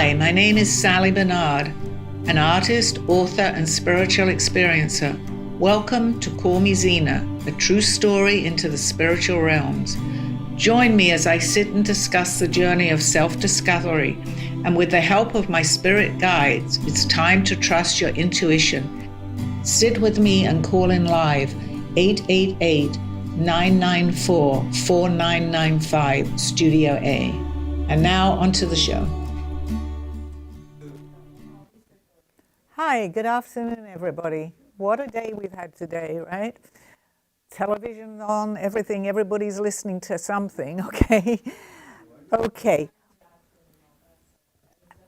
Hi, my name is Sally Barnard, an artist, author, and spiritual experiencer. Welcome to Call Me Zena, a true story into the spiritual realms. Join me as I sit and discuss the journey of self-discovery, and with the help of my spirit guides, it's time to trust your intuition. Sit with me and call in live, 888-994-4995, Studio A. And now onto the show. Hi, good afternoon, everybody. What a day we've had today, right? Television on, everything, everybody's listening to something, okay? Okay.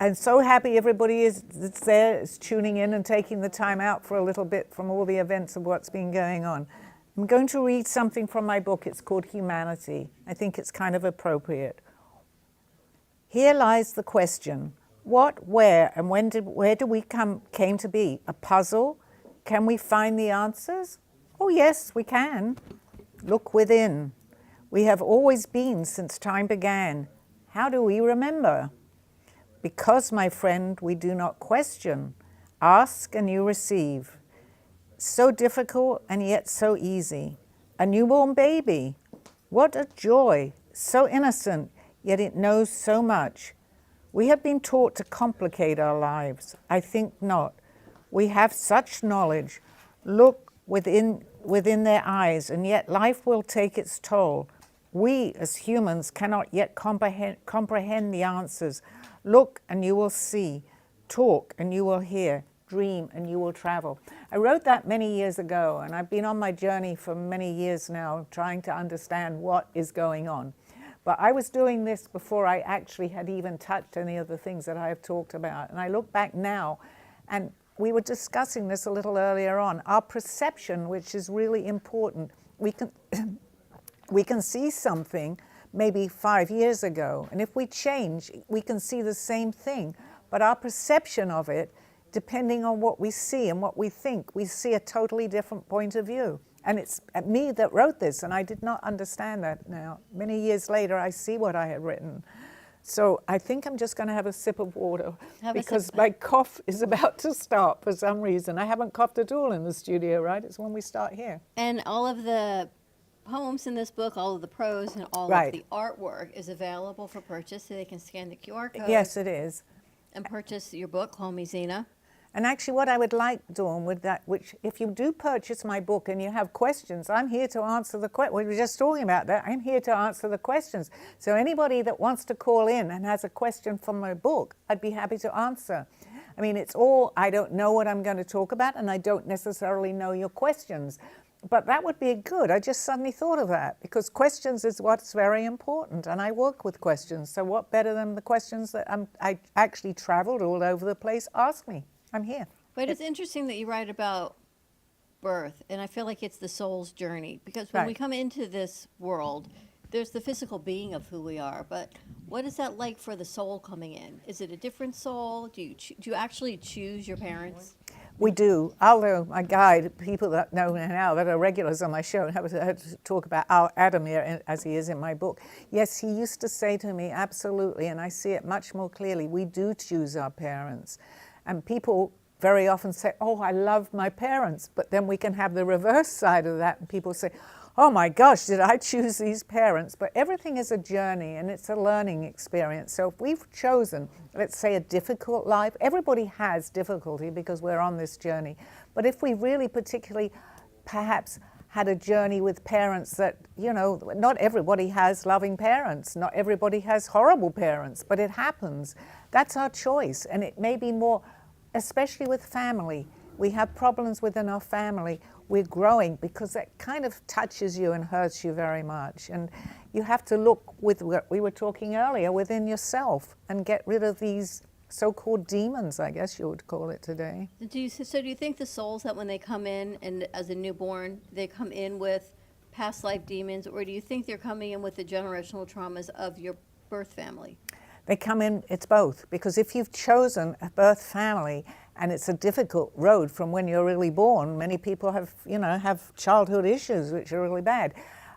I'm so happy everybody that's there is tuning in and taking the time out for a little bit from all the events of what's been going on. I'm going to read something from my book. It's called Humanity. I think it's kind of appropriate. Here lies the question. What, where, and where do we came to be? A puzzle? Can we find the answers? Oh yes, we can. Look within. We have always been since time began. How do we remember? Because, my friend, we do not question. Ask and you receive. So difficult and yet so easy. A newborn baby. What a joy. So innocent, yet it knows so much. We have been taught to complicate our lives. I think not. We have such knowledge. Look within their eyes, and yet life will take its toll. We, as humans, cannot yet comprehend the answers. Look, and you will see. Talk, and you will hear. Dream, and you will travel. I wrote that many years ago, and I've been on my journey for many years now, trying to understand what is going on. But I was doing this before I actually had even touched any of the things that I have talked about. And I look back now, and we were discussing this a little earlier on. Our perception, which is really important, we can see something maybe 5 years ago, and if we change, we can see the same thing. But our perception of it, depending on what we see and what we think, we see a totally different point of view. And it's me that wrote this, and I did not understand that now. Many years later, I see what I had written. So I think I'm just going to have a sip of water because my cough is about to start for some reason. I haven't coughed at all in the studio, right? It's when we start here. And all of the poems in this book, all of the prose and all of the artwork is available for purchase, so they can scan the QR code. Yes, it is. And purchase your book, Call Me Zena. And actually what I would like, Dawn, with that, which if you do purchase my book and you have questions, I'm here to answer the questions. We were just talking about that. I'm here to answer the questions. So anybody that wants to call in and has a question from my book, I'd be happy to answer. I mean, it's all, I don't know what I'm going to talk about, and I don't necessarily know your questions. But that would be good. I just suddenly thought of that, because questions is what's very important, and I work with questions. So what better than the questions that I actually traveled all over the place? Ask me. I'm here. But it's interesting that you write about birth, and I feel like it's the soul's journey, because when we come into this world, there's the physical being of who we are, but what is that like for the soul coming in? Is it a different soul? Do you actually choose your parents? We do. Although my guide, people that know me now, that are regulars on my show, and have to talk about Adam here, as he is in my book. Yes, he used to say to me, absolutely, and I see it much more clearly, we do choose our parents. And people very often say, oh, I love my parents. But then we can have the reverse side of that. And people say, oh my gosh, did I choose these parents? But everything is a journey, and it's a learning experience. So if we've chosen, let's say, a difficult life, everybody has difficulty because we're on this journey. But if we really particularly perhaps had a journey with parents that, you know, not everybody has loving parents. Not everybody has horrible parents, but it happens. That's our choice. And it may be more, especially with family. We have problems within our family. We're growing because that kind of touches you and hurts you very much. And you have to look with what we were talking earlier within yourself and get rid of these so-called demons, I guess you would call it today. Do you think the souls that when they come in and as a newborn, they come in with past life demons, or do you think they're coming in with the generational traumas of your birth family? They come in, it's both, because if you've chosen a birth family and it's a difficult road from when you're really born, many people have childhood issues which are really bad.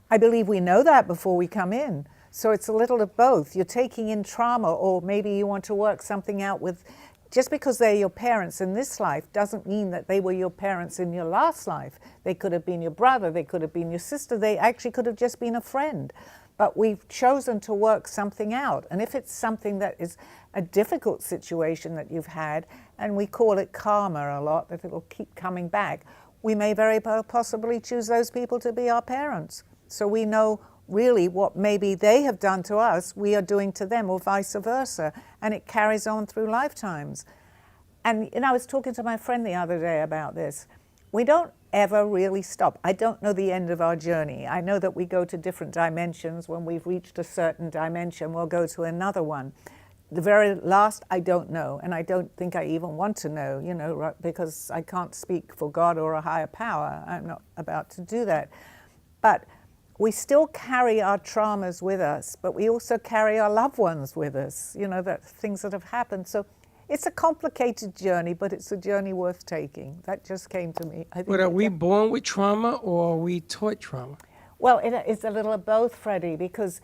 I believe we know that before we come in. So it's a little of both. You're taking in trauma, or maybe you want to work something out with, just because they're your parents in this life doesn't mean that they were your parents in your last life. They could have been your brother, they could have been your sister, they actually could have just been a friend. But we've chosen to work something out. And if it's something that is a difficult situation that you've had, and we call it karma a lot, that it'll keep coming back, we may very possibly choose those people to be our parents. So we know really what maybe they have done to us, we are doing to them, or vice versa. And it carries on through lifetimes. And I was talking to my friend the other day about this. We don't ever really stop. I don't know the end of our journey. I know that we go to different dimensions. When we've reached a certain dimension, we'll go to another one. The very last, I don't know, and I don't think I even want to know, because I can't speak for God or a higher power. I'm not about to do that. But we still carry our traumas with us, but we also carry our loved ones with us, that things that have happened. So it's a complicated journey, but it's a journey worth taking. That just came to me. But are we born with trauma, or are we taught trauma? Well, it's a little of both, Freddie, because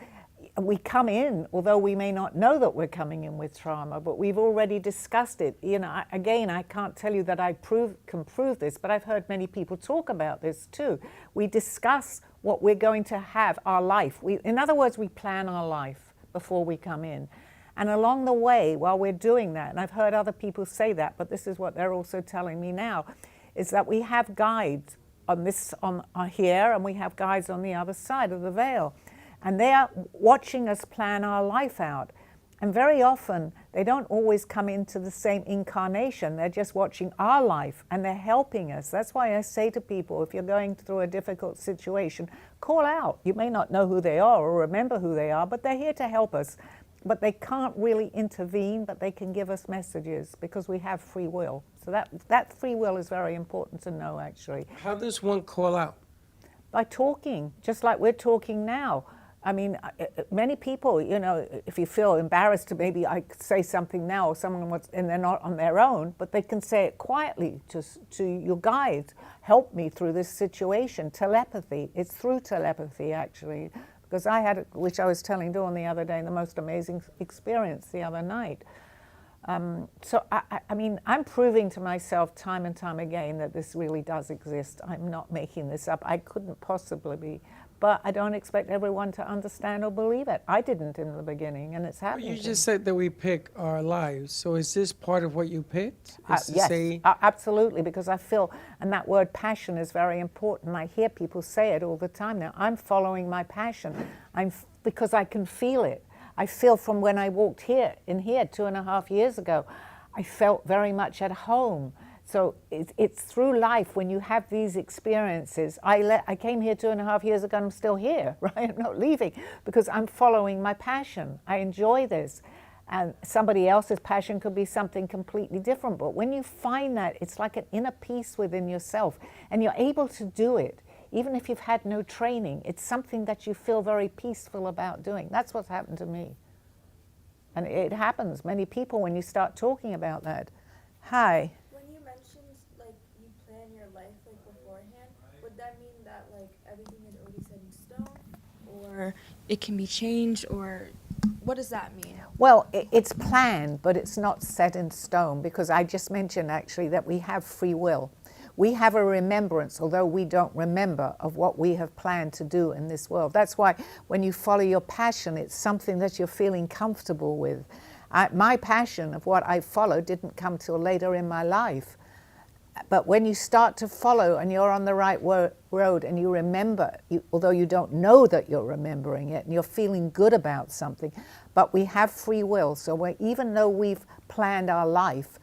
we come in, although we may not know that we're coming in with trauma, but we've already discussed it. Again, I can't tell you that I can prove this, but I've heard many people talk about this too. We discuss what we're going to have, our life. In other words, we plan our life before we come in. And along the way, while we're doing that, and I've heard other people say that, but this is what they're also telling me now, is that we have guides on here, and we have guides on the other side of the veil. And they are watching us plan our life out. And very often, they don't always come into the same incarnation. They're just watching our life, and they're helping us. That's why I say to people, if you're going through a difficult situation, call out. You may not know who they are or remember who they are, but they're here to help us. But they can't really intervene, but they can give us messages because we have free will. So that free will is very important to know, actually. How does one call out? By talking, just like we're talking now. I mean, many people, if you feel embarrassed to maybe I say something now, or someone wants, and they're not on their own, but they can say it quietly to your guides. Help me through this situation. Telepathy. It's through telepathy, actually. Because I had, which I was telling Dawn the other day, the most amazing experience the other night. So, I mean, I'm proving to myself time and time again that this really does exist. I'm not making this up. I couldn't possibly be. But I don't expect everyone to understand or believe it. I didn't in the beginning, and it's happening. Well, you just said that we pick our lives. So is this part of what you picked? Yes, absolutely, because I feel, and that word passion is very important. I hear people say it all the time now. I'm following my passion. Because I can feel it. I feel from when I walked here 2.5 years ago, I felt very much at home. So it's through life when you have these experiences. I came here 2.5 years ago and I'm still here, right? I'm not leaving because I'm following my passion. I enjoy this. And somebody else's passion could be something completely different. But when you find that, it's like an inner peace within yourself and you're able to do it. Even if you've had no training, it's something that you feel very peaceful about doing. That's what's happened to me. And it happens. Many people, when you start talking about that. Hi. That mean that everything is already set in stone, or it can be changed, or what does that mean? Well, it's planned, but it's not set in stone, because I just mentioned actually that we have free will. We have a remembrance, although we don't remember, of what we have planned to do in this world. That's why when you follow your passion, it's something that you're feeling comfortable with. My passion of what I followed didn't come till later in my life. But when you start to follow and you're on the right road and you remember, although you don't know that you're remembering it and you're feeling good about something, but we have free will. So even though we've planned our life,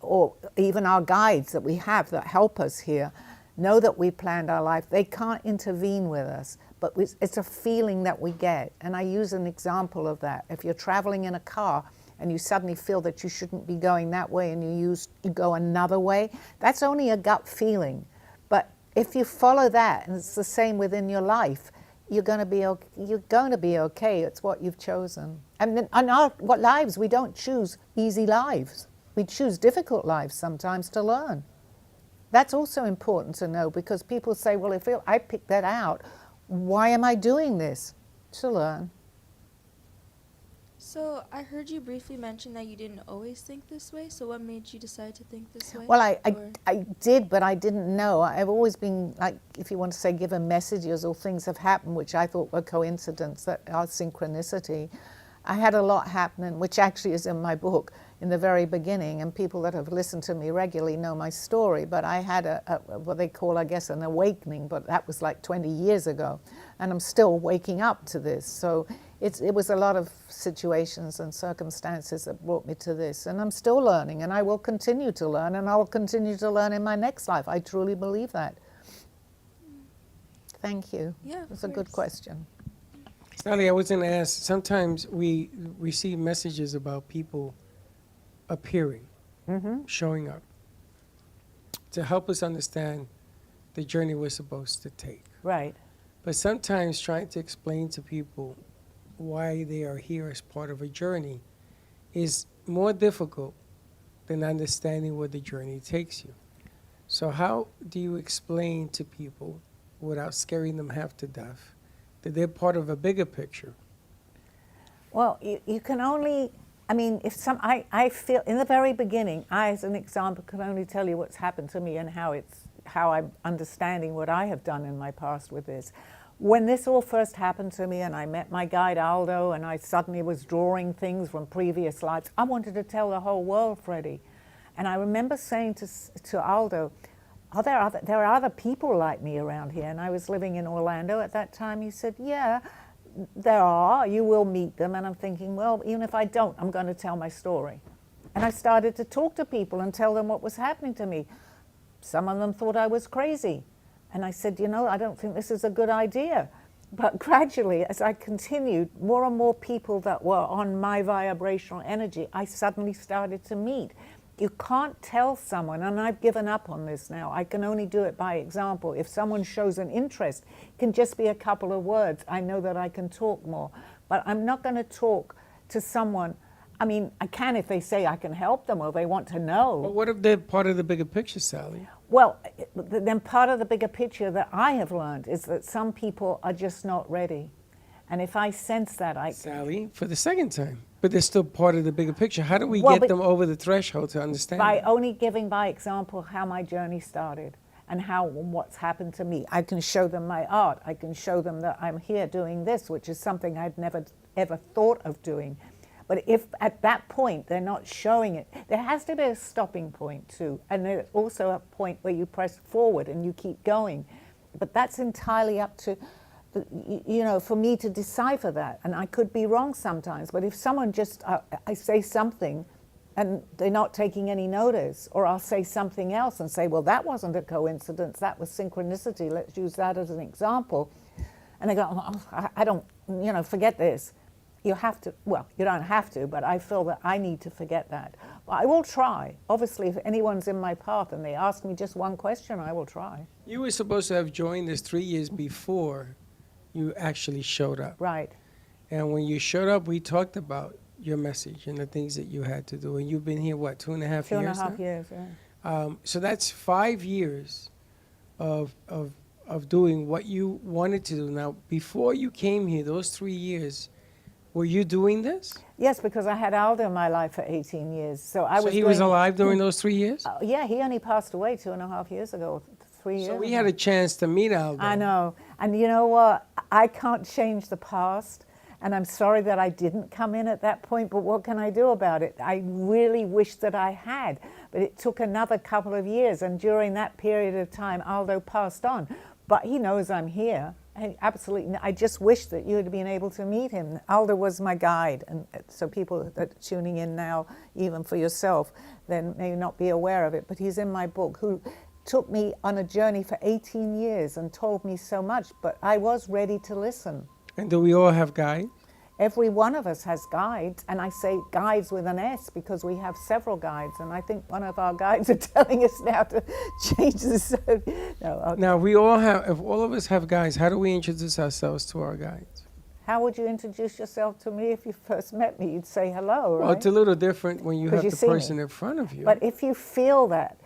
or even our guides that we have that help us here, know that we planned our life, they can't intervene with us. But it's a feeling that we get. And I use an example of that. If you're traveling in a car, and you suddenly feel that you shouldn't be going that way and you go another way, that's only a gut feeling. But if you follow that, and it's the same within your life, you're going to be okay. It's what you've chosen. And in our lives, we don't choose easy lives. We choose difficult lives sometimes to learn. That's also important to know, because people say, well, if I picked that out, why am I doing this? To learn. So I heard you briefly mention that you didn't always think this way. So what made you decide to think this way? Well, Or- I did, but I didn't know. I've always been, like, if you want to say, given messages or things have happened which I thought were coincidence, that are synchronicity. I had a lot happening, which actually is in my book in the very beginning, and people that have listened to me regularly know my story. But I had what they call, I guess, an awakening, but that was like 20 years ago, and I'm still waking up to this. So it was a lot of situations and circumstances that brought me to this, and I'm still learning, and I will continue to learn, and I will continue to learn in my next life. I truly believe that. Thank you. Yeah, It's a good question. Sally, I was going to ask, sometimes we receive messages about people appearing, showing up, to help us understand the journey we're supposed to take. Right. But sometimes trying to explain to people why they are here as part of a journey is more difficult than understanding where the journey takes you. So how do you explain to people, without scaring them half to death, that they're part of a bigger picture? Well, you can only, I mean, if I feel, in the very beginning, I, as an example, can only tell you what's happened to me and how I'm understanding what I have done in my past with this. When this all first happened to me and I met my guide Aldo and I suddenly was drawing things from previous lives, I wanted to tell the whole world, Freddie. And I remember saying to Aldo, there are other people like me around here. And I was living in Orlando at that time. He said, yeah, there are. You will meet them. And I'm thinking, well, even if I don't, I'm going to tell my story. And I started to talk to people and tell them what was happening to me. Some of them thought I was crazy. And I said, you know, I don't think this is a good idea. But gradually, as I continued, more and more people that were on my vibrational energy, I suddenly started to meet. You can't tell someone, and I've given up on this now, I can only do it by example. If someone shows an interest, it can just be a couple of words. I know that I can talk more. But I'm not going to talk to someone. I mean, I can if they say I can help them or they want to know. But what if they're part of the bigger picture, Sally? Well, then part of the bigger picture that I have learned is that some people are just not ready. And if I sense that, Sally, for the second time. But they're still part of the bigger picture. How do we Well, get but- them over the threshold to understand by that? only giving by example how my journey started and what's happened to me. I can show them my art. I can show them that I'm here doing this, which is something I'd never ever thought of doing. But if at that point they're not showing it, there has to be a stopping point too. And there's also a point where you press forward and you keep going. But that's entirely up to, for me to decipher that. And I could be wrong sometimes. But if someone just, I say something and they're not taking any notice, or I'll say something else and say, well, that wasn't a coincidence, that was synchronicity, let's use that as an example. And they go, oh, I don't, forget this. You have to, well, you don't have to, but I feel that I need to forget that. But I will try. Obviously, if anyone's in my path and they ask me just one question, I will try. You were supposed to have joined us 3 years before you actually showed up. Right. And when you showed up, we talked about your message and the things that you had to do. And you've been here, what, 2.5 years? 2.5 now? years, yeah. So that's 5 years of doing what you wanted to do. Now, before you came here, those 3 years, were you doing this? Yes, because I had Aldo in my life for 18 years. So he was alive during those 3 years? Yeah, he only passed away 2.5 years ago, 3 years So we ago. had a chance to meet Aldo. I know. And you know what? I can't change the past. And I'm sorry that I didn't come in at that point, but what can I do about it? I really wish that I had. But it took another couple of years. And during that period of time, Aldo passed on. But he knows I'm here. And absolutely, I just wish that you had been able to meet him. Aldo was my guide, and so people that are tuning in now, even for yourself, then may not be aware of it, but he's in my book, who took me on a journey for 18 years and told me so much, but I was ready to listen. And do we all have guides? Every one of us has guides, and I say guides with an S because we have several guides, and I think one of our guides are telling us now to change this. Now, we all have, if all of us have guides, how do we introduce ourselves to our guides? How would you introduce yourself to me if you first met me? You'd say hello, right? Well, it's a little different when you 'Cause have you the see me. person in front of you. But if you feel that,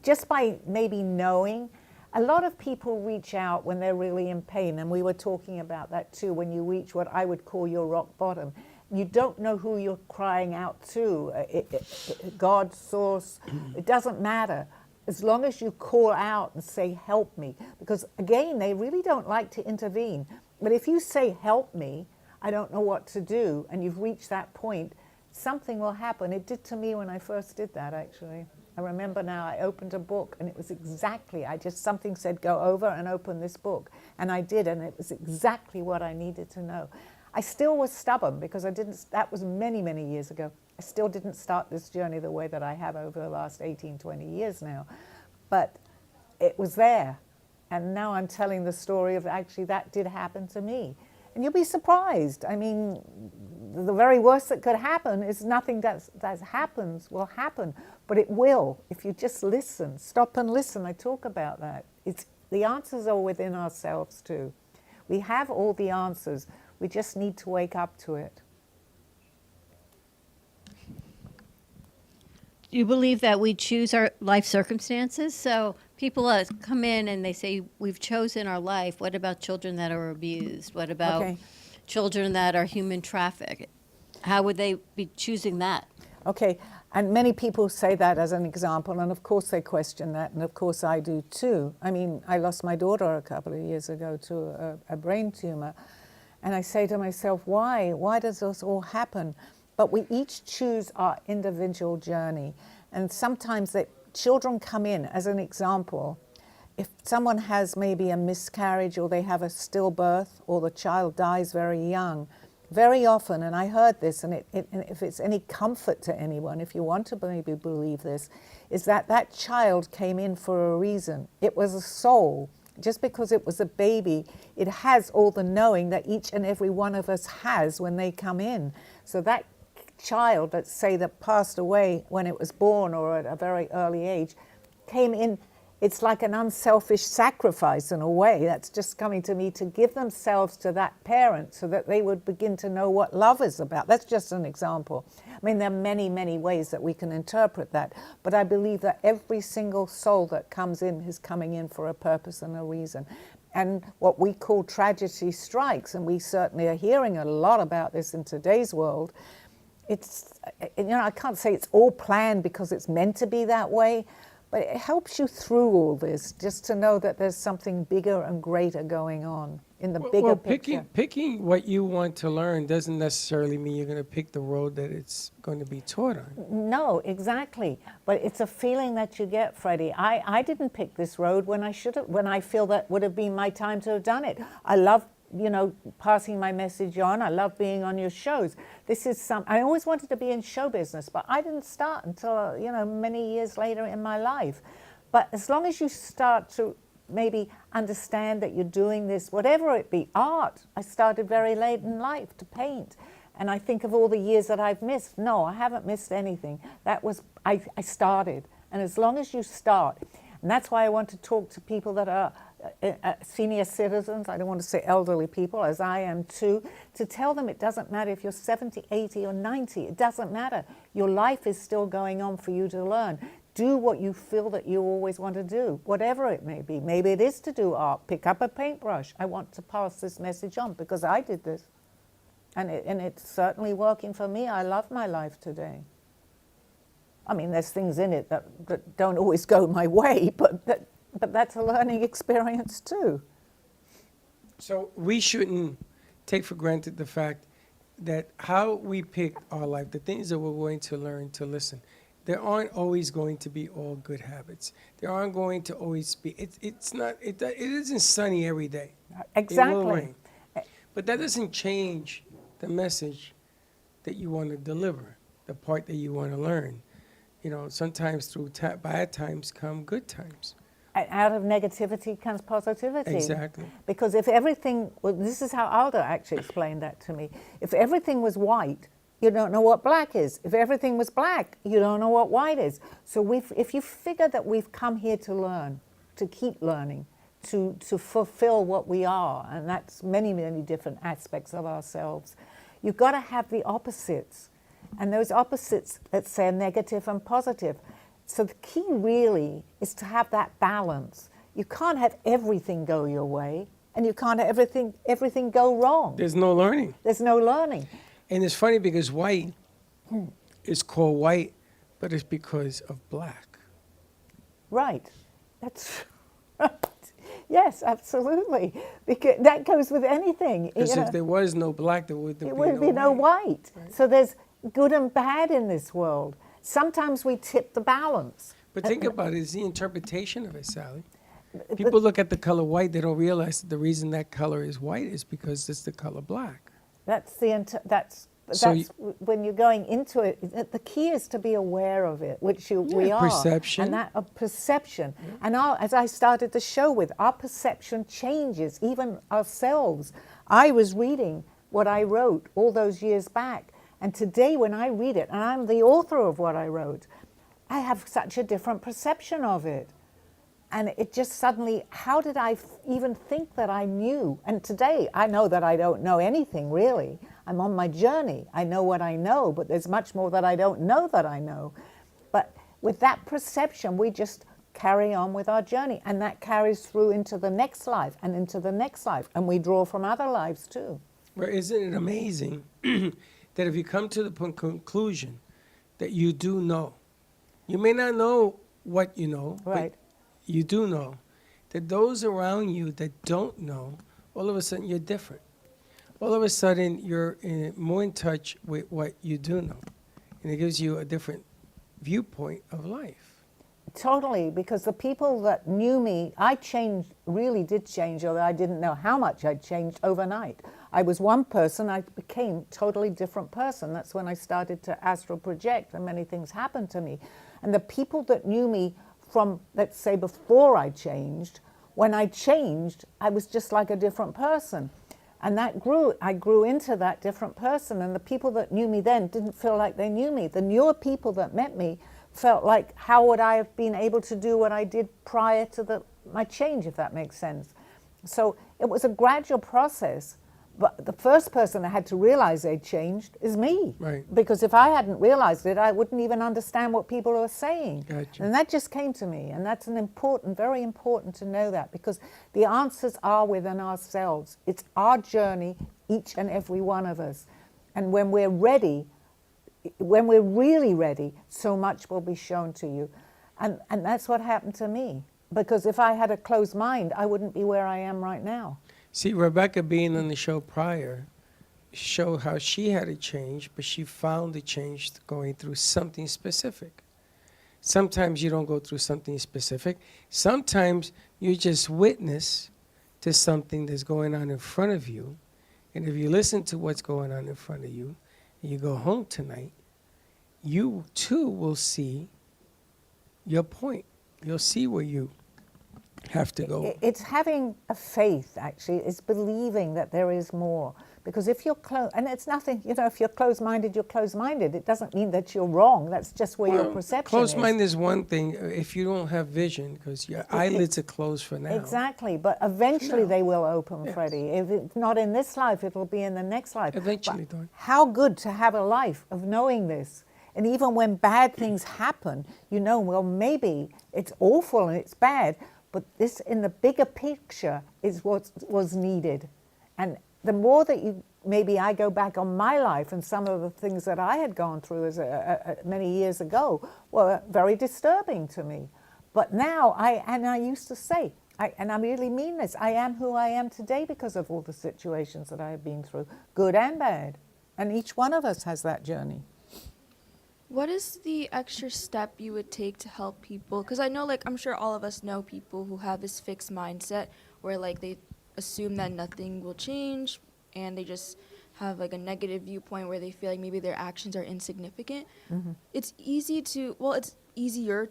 just by maybe knowing, a lot of people reach out when they're really in pain, and we were talking about that too, when you reach what I would call your rock bottom. You don't know who you're crying out to, God, source, it doesn't matter. As long as you call out and say, help me. Because again, they really don't like to intervene. But if you say, help me, I don't know what to do, and you've reached that point, something will happen. It did to me when I first did that, actually. I remember now I opened a book, and it was exactly, something said, go over and open this book. And I did, and it was exactly what I needed to know. I still was stubborn because that was many, many years ago. I still didn't start this journey the way that I have over the last 18, 20 years now. But it was there. And now I'm telling the story of actually that did happen to me. And you'll be surprised. I mean, the very worst that could happen is nothing that happens will happen. But it will if you just listen. Stop and listen. I talk about that. The answers are within ourselves too. We have all the answers. We just need to wake up to it. Do you believe that we choose our life circumstances? So people come in and they say, we've chosen our life. What about children that are abused? What about children that are human trafficked? How would they be choosing that? Okay, and many people say that as an example, and of course they question that, and of course I do too. I mean, I lost my daughter a couple of years ago to a brain tumor, and I say to myself, why? Why does this all happen? But we each choose our individual journey. And sometimes children come in, as an example, if someone has maybe a miscarriage or they have a stillbirth or the child dies very young, very often, and I heard this, and if it's any comfort to anyone, if you want to maybe believe this, is that child came in for a reason. It was a soul. Just because it was a baby, it has all the knowing that each and every one of us has when they come in. So that child, let's say, that passed away when it was born or at a very early age, came in, it's like an unselfish sacrifice in a way. That's just coming to me to give themselves to that parent so that they would begin to know what love is about. That's just an example. I mean, there are many, many ways that we can interpret that, but I believe that every single soul that comes in is coming in for a purpose and a reason. And what we call tragedy strikes, and we certainly are hearing a lot about this in today's world. It's, I can't say it's all planned because it's meant to be that way, but it helps you through all this just to know that there's something bigger and greater going on in the bigger picture. Picking what you want to learn doesn't necessarily mean you're going to pick the road that it's going to be taught on. No, exactly. But it's a feeling that you get, Freddie. I didn't pick this road when I should have, when I feel that would have been my time to have done it. I love passing my message on. I love being on your shows. I always wanted to be in show business, but I didn't start until, many years later in my life. But as long as you start to maybe understand that you're doing this, whatever it be, art. I started very late in life to paint. And I think of all the years that I've missed. No, I haven't missed anything. I started. And as long as you start, and that's why I want to talk to people that are senior citizens, I don't want to say elderly people, as I am too, to tell them it doesn't matter if you're 70, 80 or 90, it doesn't matter. Your life is still going on for you to learn. Do what you feel that you always want to do, whatever it may be. Maybe it is to do art, pick up a paintbrush. I want to pass this message on because I did this. And it's certainly working for me. I love my life today. I mean, there's things in it that don't always go my way, but that's a learning experience too. So we shouldn't take for granted the fact that how we pick our life, the things that we're going to learn to listen, there aren't always going to be all good habits. There aren't going to always be, it isn't sunny every day. Exactly. It will rain. But that doesn't change the message that you want to deliver, the part that you want to learn. Sometimes through bad times come good times. Out of negativity comes positivity. Exactly. Because if everything, this is how Alda actually explained that to me. If everything was white, you don't know what black is. If everything was black, you don't know what white is. So if you figure that we've come here to learn, to keep learning, to fulfill what we are, and that's many, many different aspects of ourselves, you've got to have the opposites. And those opposites, let's say, are negative and positive. So the key really is to have that balance. You can't have everything go your way, and you can't have everything go wrong. There's no learning. There's no learning. And it's funny because white is called white, but it's because of black. Right. That's right. Yes, absolutely. Because that goes with anything. Because if there was no black, there would be no white. Right. So there's good and bad in this world. Sometimes we tip the balance. But think about it, it's the interpretation of it, Sally. People look at the color white, they don't realize that the reason that color is white is because it's the color black. That's when you're going into it. The key is to be aware of it, which we are. Perception. And that perception. And as I started the show with, our perception changes, even ourselves. I was reading what I wrote all those years back, and today when I read it, and I'm the author of what I wrote, I have such a different perception of it. And it just suddenly, how did I even think that I knew? And today, I know that I don't know anything, really. I'm on my journey. I know what I know, but there's much more that I don't know that I know. But with that perception, we just carry on with our journey. And that carries through into the next life and into the next life. And we draw from other lives, too. Well, isn't it amazing that if you come to the conclusion that you do know, you may not know what you know, Right. but you do know that those around you that don't know, all of a sudden you're different. All of a sudden you're more in touch with what you do know. And it gives you a different viewpoint of life. Totally, because the people that knew me, I changed, really did change, although I didn't know how much I'd changed overnight. I was one person, I became a totally different person. That's when I started to astral project, and many things happened to me. And the people that knew me from, let's say, before I changed, when I changed, I was just like a different person. And that grew, I grew into that different person. And the people that knew me then didn't feel like they knew me. The newer people that met me felt like, how would I have been able to do what I did prior to my change, if that makes sense? So it was a gradual process. But the first person that had to realize they'd changed is me. Right. Because if I hadn't realized it, I wouldn't even understand what people were saying. Gotcha. And that just came to me. And that's very important to know that, because the answers are within ourselves. It's our journey, each and every one of us. And when we're ready, when we're really ready, so much will be shown to you. And that's what happened to me. Because if I had a closed mind, I wouldn't be where I am right now. See, Rebecca being on the show prior showed how she had a change, but she found the change going through something specific. Sometimes you don't go through something specific. Sometimes you just witness to something that's going on in front of you. And if you listen to what's going on in front of you, and you go home tonight, you too will see your point. You'll see where you have to go. It's having a faith, actually. It's believing that there is more. Because if you're closed, and it's nothing, if you're closed-minded, you're closed-minded. It doesn't mean that you're wrong. That's just where your perception Closed-minded is one thing if you don't have vision, because your eyelids are closed for now. Exactly, but eventually they will open, yes. Freddie. If it's not in this life, it'll be in the next life. Eventually, Dawn. How good to have a life of knowing this. And even when bad things happen, well, maybe it's awful and it's bad, but this, in the bigger picture, is what was needed. And the more that maybe I go back on my life, and some of the things that I had gone through as many years ago were very disturbing to me. But now, I used to say, and I really mean this, I am who I am today because of all the situations that I have been through, good and bad. And each one of us has that journey. What is the extra step you would take to help people? Because I know, I'm sure all of us know people who have this fixed mindset where, they assume that nothing will change, and they just have, a negative viewpoint where they feel like maybe their actions are insignificant. Mm-hmm. It's easier to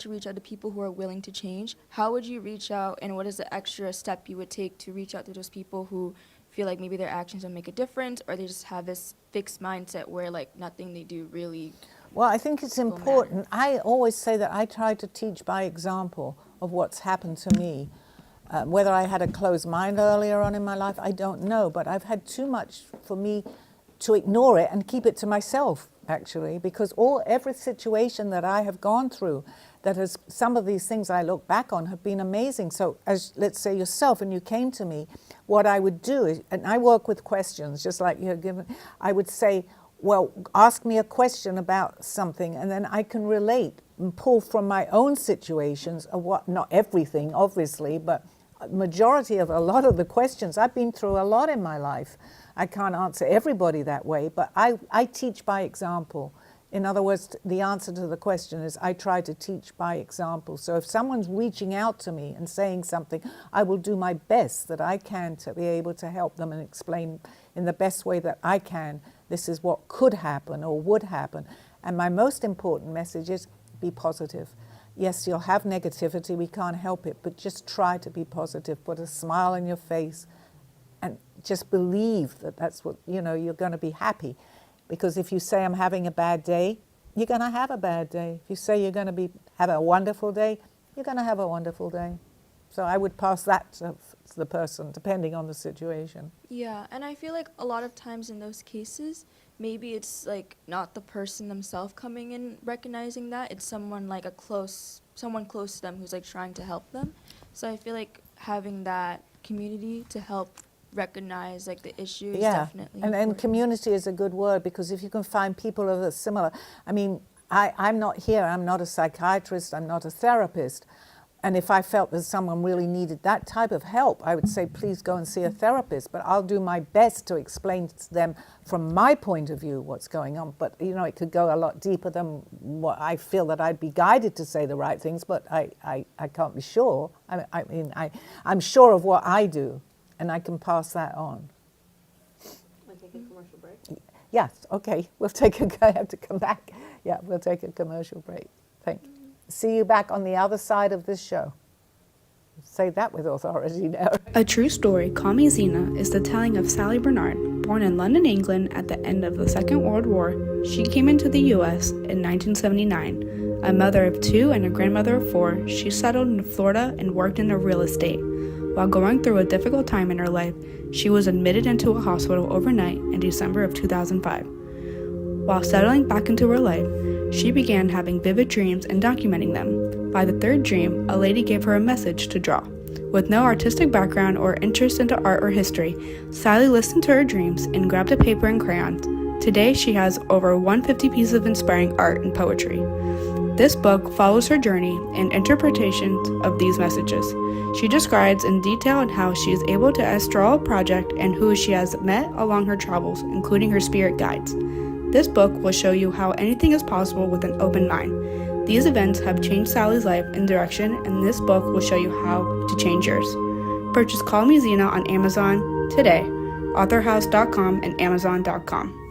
reach out to people who are willing to change. How would you reach out, and what is the extra step you would take to reach out to those people who feel like maybe their actions don't make a difference, or they just have this fixed mindset where, nothing they do really... Well, I think it's important. I always say that I try to teach by example of what's happened to me. Whether I had a closed mind earlier on in my life, I don't know. But I've had too much for me to ignore it and keep it to myself, actually, because every situation that I have gone through, some of these things I look back on have been amazing. So as, let's say yourself, and you came to me, what I would do is, and I work with questions, just like you're given, I would say, well, ask me a question about something, and then I can relate and pull from my own situations of what, not everything, obviously, but majority of a lot of the questions. I've been through a lot in my life. I can't answer everybody that way, but I teach by example. In other words, the answer to the question is I try to teach by example. So if someone's reaching out to me and saying something, I will do my best that I can to be able to help them and explain in the best way that I can, this is what could happen or would happen. And my most important message is be positive. Yes, you'll have negativity, we can't help it, but just try to be positive. Put a smile on your face and just believe that that's what, you're going to be happy. Because if you say I'm having a bad day, you're going to have a bad day. If you say you're going to have a wonderful day, you're going to have a wonderful day. So I would pass that to the person, depending on the situation. Yeah, and I feel like a lot of times in those cases, maybe it's like not the person themselves coming in recognizing that. It's someone like someone close to them who's like trying to help them. So I feel like having that community to help recognize like the issue is definitely and community is a good word, because if you can find people who are similar. I mean, I'm not here, I'm not a psychiatrist, I'm not a therapist, and if I felt that someone really needed that type of help, I would say please go and see a therapist, but I'll do my best to explain to them from my point of view what's going on. But it could go a lot deeper than what I feel that I'd be guided to say the right things, but I can't be sure. I'm sure of what I do, and I can pass that on. Want to take a commercial break? Yes, okay. I have to come back. Yeah, we'll take a commercial break. Thank you. See you back on the other side of this show. Say that with authority now. A true story, Call Me Zena, is the telling of Sally Barnard. Born in London, England at the end of the Second World War, she came into the U.S. in 1979. A mother of 2 and a grandmother of 4, she settled in Florida and worked in real estate. While going through a difficult time in her life, she was admitted into a hospital overnight in December of 2005. While settling back into her life, she began having vivid dreams and documenting them. By the 3rd dream, a lady gave her a message to draw. With no artistic background or interest into art or history, Sally listened to her dreams and grabbed a paper and crayons. Today, she has over 150 pieces of inspiring art and poetry. This book follows her journey and interpretations of these messages. She describes in detail how she is able to astral a project and who she has met along her travels, including her spirit guides. This book will show you how anything is possible with an open mind. These events have changed Sally's life and direction, and this book will show you how to change yours. Purchase Call Me Zena on Amazon today, authorhouse.com and amazon.com.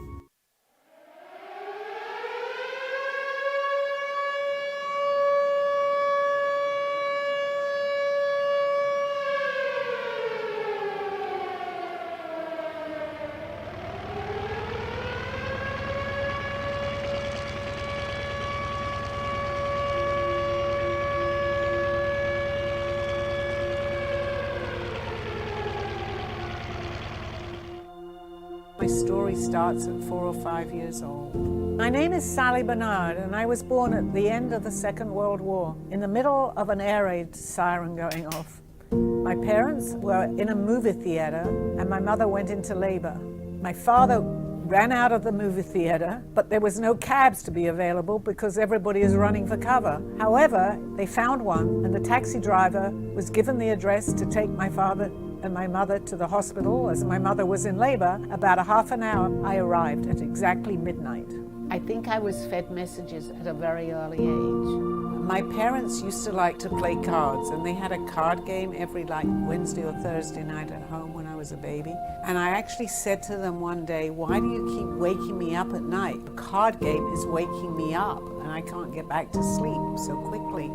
My story starts at 4 or 5 years old. My name is Sally Barnard, and I was born at the end of the Second World War, in the middle of an air raid siren going off. My parents were in a movie theater, and my mother went into labor. My father ran out of the movie theater, but there was no cabs to be available because everybody is running for cover. However, they found one, and the taxi driver was given the address to take my father and my mother to the hospital. As my mother was in labor, about a half an hour, I arrived at exactly midnight. I think I was fed messages at a very early age. My parents used to like to play cards, and they had a card game every Wednesday or Thursday night at home when I was a baby. And I actually said to them one day, why do you keep waking me up at night? The card game is waking me up, and I can't get back to sleep so quickly.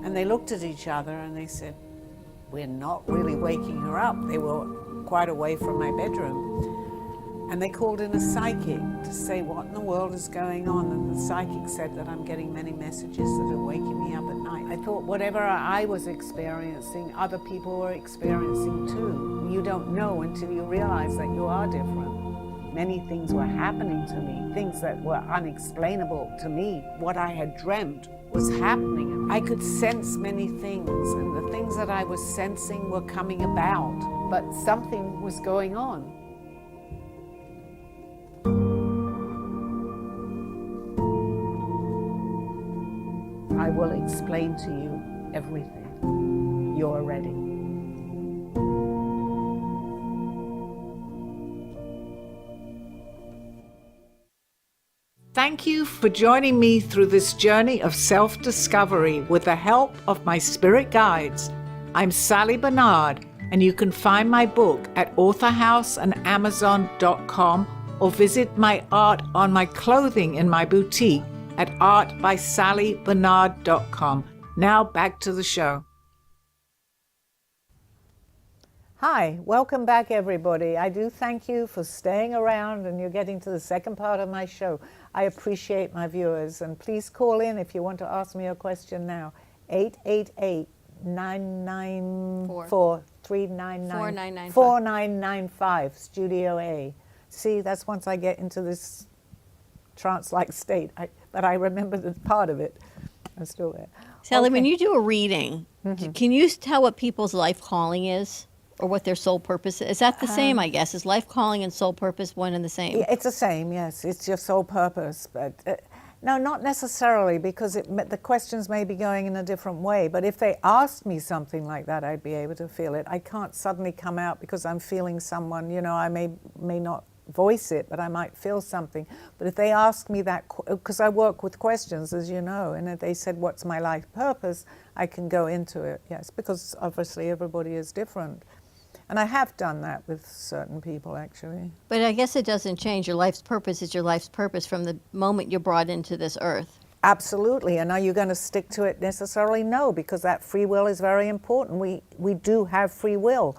And they looked at each other and they said, we're not really waking her up. They were quite away from my bedroom. And they called in a psychic to say, what in the world is going on? And the psychic said that I'm getting many messages that are waking me up at night. I thought whatever I was experiencing, other people were experiencing too. You don't know until you realize that you are different. Many things were happening to me, things that were unexplainable to me. What I had dreamt was happening. I could sense many things, and the things that I was sensing were coming about, but something was going on. I will explain to you everything. You're ready. Thank you for joining me through this journey of self-discovery with the help of my spirit guides. I'm Sally Barnard, and you can find my book at authorhouseandamazon.com or visit my art on my clothing in my boutique at artbysallybarnard.com. Now back to the show. Hi, welcome back everybody. I do thank you for staying around and you're getting to the second part of my show. I appreciate my viewers, and please call in if you want to ask me a question now. 888-994-4995, Studio A. See, that's once I get into this trance-like state, but I remember the part of it. I'm still there. Sally, Okay. when you do a reading, can you tell what people's life calling is? Or what their soul purpose is? Is that the same, I guess? Is life calling and soul purpose one and the same? Yeah, it's the same, yes. It's your sole purpose. But no, not necessarily, because the questions may be going in a different way. But if they asked me something like that, I'd be able to feel it. I can't suddenly come out because I'm feeling someone. You know, I may not voice it, but I might feel something. But if they ask me that, because I work with questions, as you know, and if they said, what's my life purpose, I can go into it, yes, because obviously everybody is different. And I have done that with certain people, actually. But I guess it doesn't change. Your life's purpose is your life's purpose from the moment you're brought into this earth. Absolutely. And are you going to stick to it necessarily? No, because that free will is very important. We do have free will.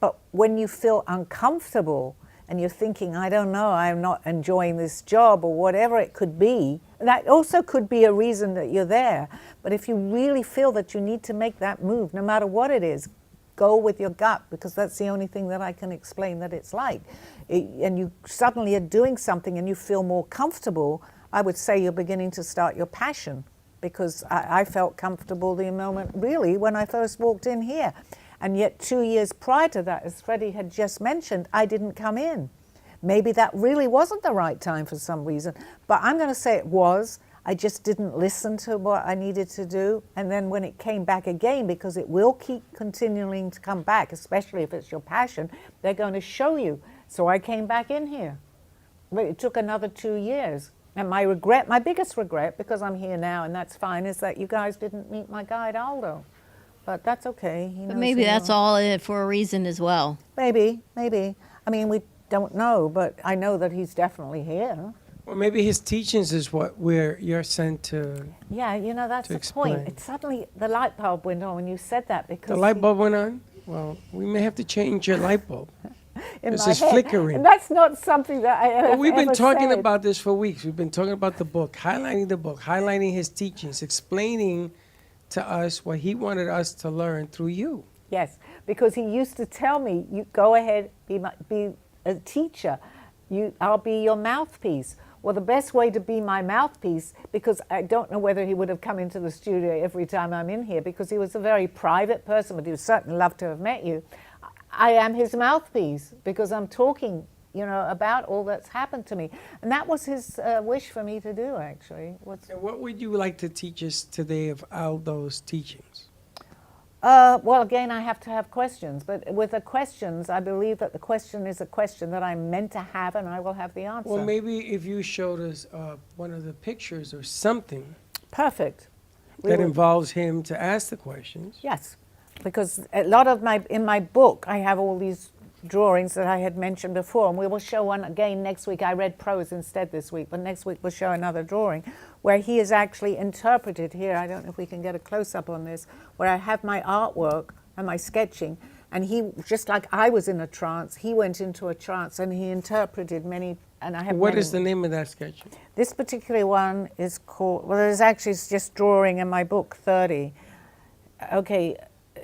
But when you feel uncomfortable and you're thinking, I don't know, I'm not enjoying this job or whatever it could be, that also could be a reason that you're there. But if you really feel that you need to make that move, no matter what it is, go with your gut, because that's the only thing that I can explain that it's like. And you suddenly are doing something and you feel more comfortable, I would say you're beginning to start your passion, because I felt comfortable the moment, really, when I first walked in here. And yet 2 years prior to that, as Freddie had just mentioned, I didn't come in. Maybe that really wasn't the right time for some reason, but I'm going to say it was. I just didn't listen to what I needed to do. And then when it came back again, because it will keep continuing to come back, especially if it's your passion, they're going to show you. So I came back in here. But it took another 2 years. And my regret, my biggest regret, because I'm here now and that's fine, is that you guys didn't meet my guide, Aldo. But that's okay. But maybe that's all in it for a reason as well. Maybe. I mean, we don't know, but I know that he's definitely here. Well, maybe his teachings is what you're sent to. Yeah, you know, that's the explain. point. It suddenly, the light bulb went on when you said that, because The light bulb went on? Well, we may have to change your light bulb. in This my is head. flickering. And that's not something that I Well, we've been ever talking said. about this for weeks. We've been talking about the book, highlighting his teachings, explaining to us what he wanted us to learn through you. Yes, because he used to tell me, "You go ahead, be a teacher. I'll be your mouthpiece." Well, the best way to be my mouthpiece, because I don't know whether he would have come into the studio every time I'm in here, because he was a very private person, but he would certainly love to have met you. I am his mouthpiece because I'm talking, you know, about all that's happened to me. And that was his wish for me to do, actually. And what would you like to teach us today of Aldo's teachings? Well, again, I have to have questions. But with the questions, I believe that the question is a question that I'm meant to have, and I will have the answer. Well, maybe if you showed us one of the pictures or something Perfect. that involves him to ask the questions. Yes, because a lot of in my book, I have all these drawings that I had mentioned before, and we will show one again next week. I read prose instead this week, but next week we'll show another drawing where he is actually interpreted here. I don't know if we can get a close-up on this, where I have my artwork and my sketching, and he, just like I was in a trance, he went into a trance and he interpreted many, and I have What many. is the name of that sketch? This particular one is called, well, there's actually just drawing in my book, 30. Okay,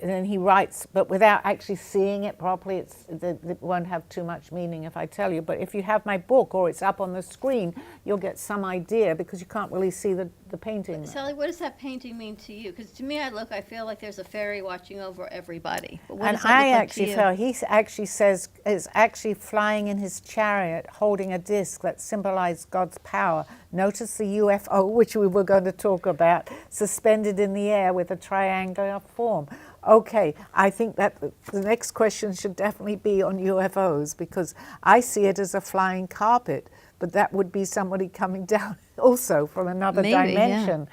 then he writes, but without actually seeing it properly, it won't have too much meaning if I tell you. But if you have my book or it's up on the screen, you'll get some idea because you can't really see the painting. Sally, what does that painting mean to you? Because to me, I feel like there's a fairy watching over everybody. But what And does that I look like actually to you? felt, he actually says, is actually flying in his chariot holding a disc that symbolized God's power. Notice the UFO, which we were going to talk about, suspended in the air with a triangular form. Okay, I think that the next question should definitely be on UFOs because I see it as a flying carpet, but that would be somebody coming down also from another Maybe, dimension.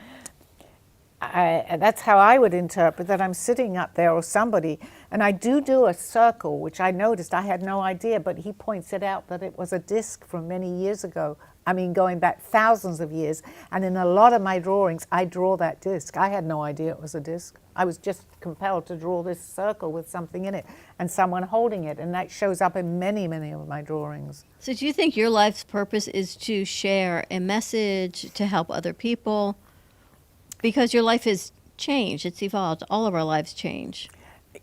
That's how I would interpret that. I'm sitting up there or somebody, and I do a circle, which I noticed. I had no idea, but he points it out that it was a disc from many years ago. I mean, going back thousands of years. And in a lot of my drawings, I draw that disc. I had no idea it was a disc. I was just compelled to draw this circle with something in it and someone holding it. And that shows up in many, many of my drawings. So do you think your life's purpose is to share a message, to help other people? Because your life has changed, it's evolved. All of our lives change.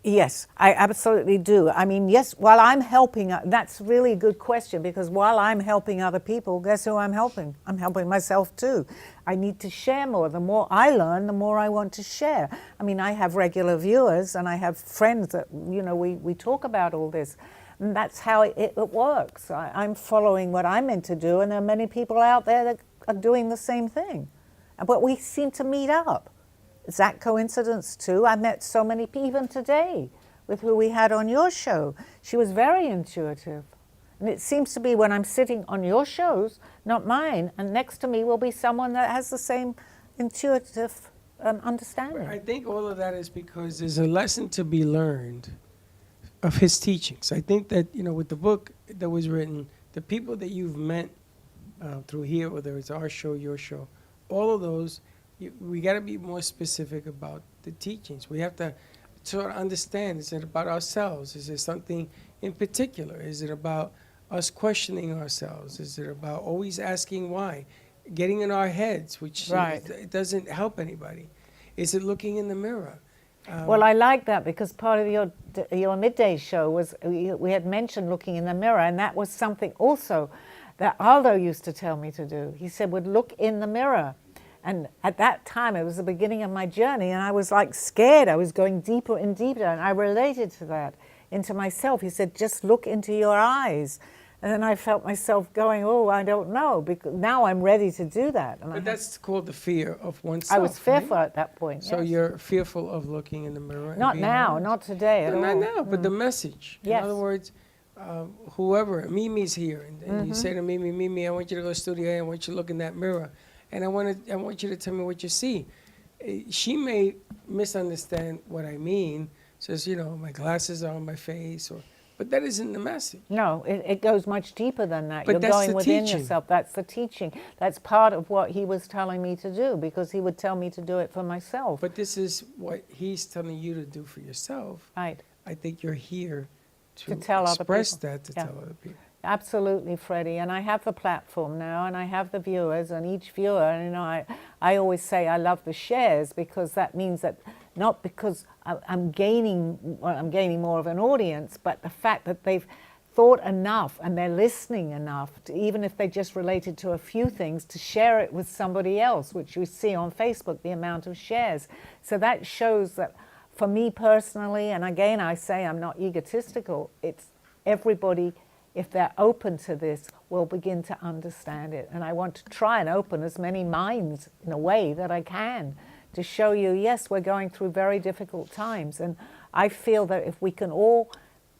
Yes, I absolutely do. I mean, yes, while I'm helping, that's really a good question because while I'm helping other people, guess who I'm helping? I'm helping myself too. I need to share more. The more I learn, the more I want to share. I mean, I have regular viewers and I have friends that, you know, we talk about all this. And that's how it works. I'm following what I'm meant to do, and there are many people out there that are doing the same thing. But we seem to meet up. Is that coincidence too? I met so many people, even today, with who we had on your show. She was very intuitive. And it seems to be when I'm sitting on your shows, not mine, and next to me will be someone that has the same intuitive understanding. I think all of that is because there's a lesson to be learned of his teachings. I think that, you know, with the book that was written, the people that you've met through here, whether it's our show, your show, all of those, we got to be more specific about the teachings. We have to sort of understand, is it about ourselves? Is there something in particular? Is it about us questioning ourselves? Is it about always asking why? Getting in our heads, which Right. it doesn't help anybody. Is it looking in the mirror? Well, I like that because part of your midday show was we had mentioned looking in the mirror, and that was something also that Aldo used to tell me to do. He said, would look in the mirror. And at that time, it was the beginning of my journey, and I was like scared. I was going deeper and deeper, and I related to that into myself. He said, just look into your eyes. And then I felt myself going, oh, I don't know, because now I'm ready to do that. And But that's called the fear of oneself. I was fearful right? at that point. So yes. you're fearful of looking in the mirror. Not and being now, honest. not today at No, all. not now, but the message. Yes. In other words, whoever, Mimi's here, and you say to Mimi, I want you to go to Studio A, I want you to look in that mirror, and I want you to tell me what you see. She may misunderstand what I mean, says, you know, my glasses are on my face, but that isn't the message. No, it goes much deeper than that. But You're that's going the within teaching. yourself. That's the teaching. That's part of what he was telling me to do because he would tell me to do it for myself. But this is what he's telling you to do for yourself. Right. I think you're here to tell other express people. that to Yeah. tell other people. Absolutely, Freddie. And I have the platform now, and I have the viewers, and each viewer, you know, I always say I love the shares because that means that not because I'm gaining more of an audience, but the fact that they've thought enough and they're listening enough, to, even if they just related to a few things, to share it with somebody else, which we see on Facebook, the amount of shares. So that shows that for me personally, and again I say I'm not egotistical, it's everybody, if they're open to this, will begin to understand it. And I want to try and open as many minds in a way that I can to show you, yes, we're going through very difficult times. And I feel that if we can all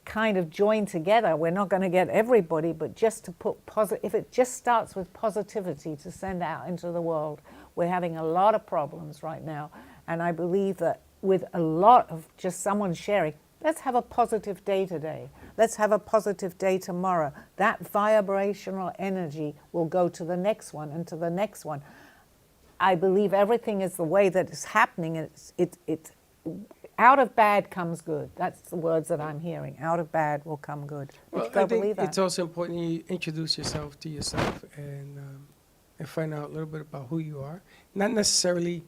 kind of join together, we're not going to get everybody, but just to put if it just starts with positivity to send out into the world. We're having a lot of problems right now. And I believe that with a lot of just someone sharing, let's have a positive day today. Let's have a positive day tomorrow. That vibrational energy will go to the next one and to the next one. I believe everything is the way that it's happening. It's out of bad comes good. That's the words that I'm hearing. Out of bad will come good. Well, You've got I to think believe that. it's also important you introduce yourself to yourself and find out a little bit about who you are. Not necessarily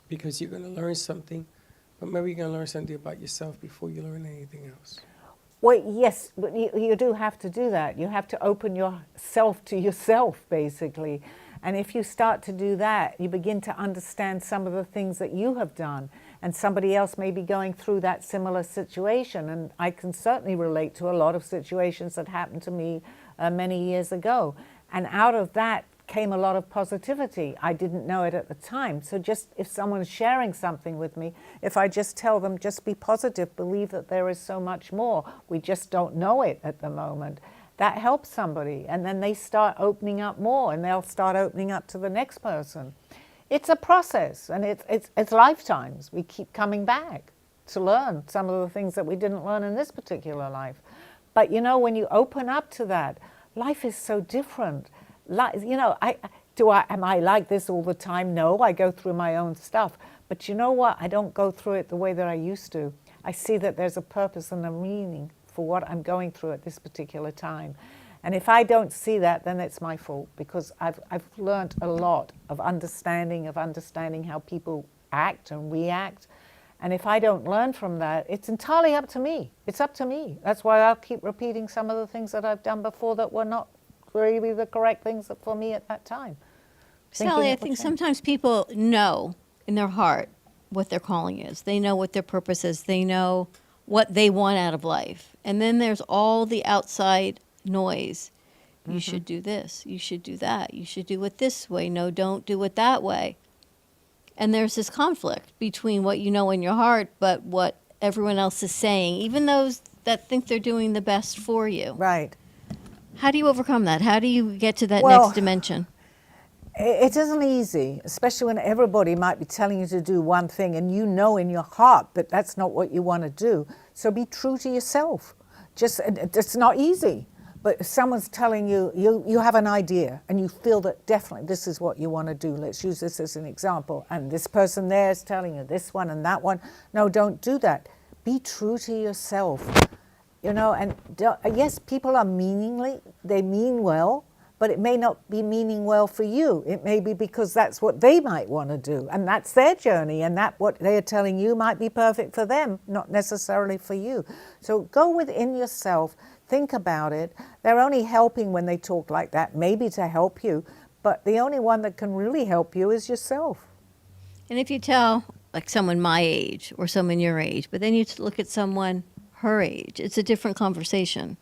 because you're going to learn something, but maybe you're going to learn something about yourself before you learn anything else. Well, yes, but you do have to do that. You have to open yourself to yourself, basically. And if you start to do that, you begin to understand some of the things that you have done. And somebody else may be going through that similar situation. And I can certainly relate to a lot of situations that happened to me many years ago. And out of that came a lot of positivity. I didn't know it at the time. So just if someone's sharing something with me, if I just tell them, just be positive, believe that there is so much more, we just don't know it at the moment, that helps somebody. And then they start opening up more, and they'll start opening up to the next person. It's a process, and it's lifetimes. We keep coming back to learn some of the things that we didn't learn in this particular life. But you know, when you open up to that, life is so different. You know, am I like this all the time? No, I go through my own stuff. But you know what? I don't go through it the way that I used to. I see that there's a purpose and a meaning for what I'm going through at this particular time. And if I don't see that, then it's my fault, because I've learned a lot of understanding how people act and react. And if I don't learn from that, it's entirely up to me. It's up to me. That's why I'll keep repeating some of the things that I've done before that were not really the correct things for me at that time. Sally, I think sometimes people know in their heart what their calling is. They know what their purpose is. They know what they want out of life. And then there's all the outside noise. You should do this. You should do that. You should do it this way. No, don't do it that way. And there's this conflict between what you know in your heart, but what everyone else is saying, even those that think they're doing the best for you. Right. How do you overcome that? How do you get to that next dimension? It isn't easy, especially when everybody might be telling you to do one thing and you know in your heart that that's not what you want to do. So be true to yourself. It's not easy. But if someone's telling you, you have an idea and you feel that definitely this is what you want to do. Let's use this as an example. And this person there is telling you this one and that one. No, don't do that. Be true to yourself. You know, and yes, people are they mean well, but it may not be meaning well for you. It may be because that's what they might want to do, and that's their journey, and that what they are telling you might be perfect for them, not necessarily for you. So go within yourself, think about it. They're only helping when they talk like that, maybe to help you, but the only one that can really help you is yourself. And if you tell, like, someone my age or someone your age, but then you look at someone her age, it's a different conversation.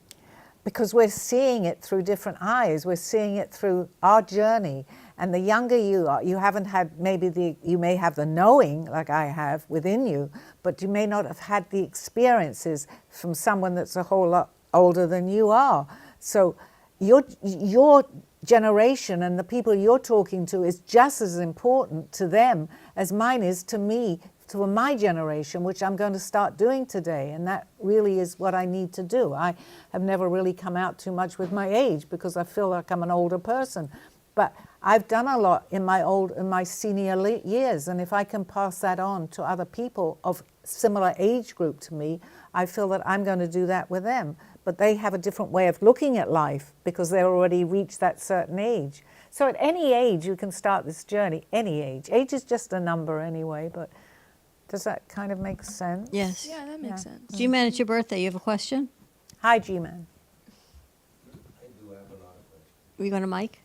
Because we're seeing it through different eyes. We're seeing it through our journey. And the younger you are, you haven't had you may have the knowing like I have within you, but you may not have had the experiences from someone that's a whole lot older than you are. So your generation and the people you're talking to is just as important to them as mine is to me, to my generation, which I'm going to start doing today. And that really is what I need to do. I have never really come out too much with my age because I feel like I'm an older person. But I've done a lot in my senior years. And if I can pass that on to other people of similar age group to me, I feel that I'm going to do that with them. But they have a different way of looking at life because they've already reached that certain age. So at any age, you can start this journey, any age. Age is just a number anyway, but does that kind of make sense? Yes. Yeah, that makes sense. G-Man, it's your birthday. You have a question? Hi, G-Man. I do have a lot of questions. Are you going to mic?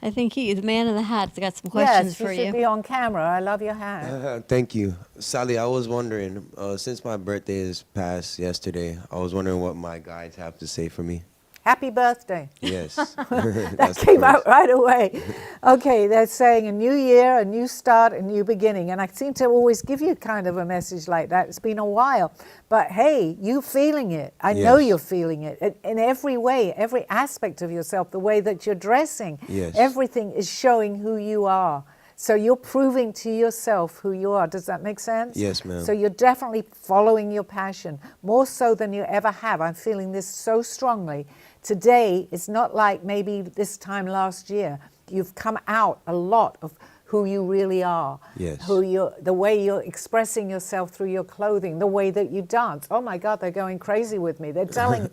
I think the man in the hat's got some questions for you should be on camera. I love your hat. Thank you. Sally, I was wondering, since my birthday is passed yesterday, I was wondering what my guides have to say for me. Happy birthday. Yes. That came out right away. Okay, they're saying a new year, a new start, a new beginning. And I seem to always give you kind of a message like that. It's been a while. But hey, you feeling it. I know you're feeling it. In every way, every aspect of yourself, the way that you're dressing, everything is showing who you are. So you're proving to yourself who you are. Does that make sense? Yes, ma'am. So you're definitely following your passion, more so than you ever have. I'm feeling this so strongly. Today is not like maybe this time last year. You've come out a lot of who you really are. Yes. The way you're expressing yourself through your clothing, the way that you dance. Oh my God, they're going crazy with me. They're telling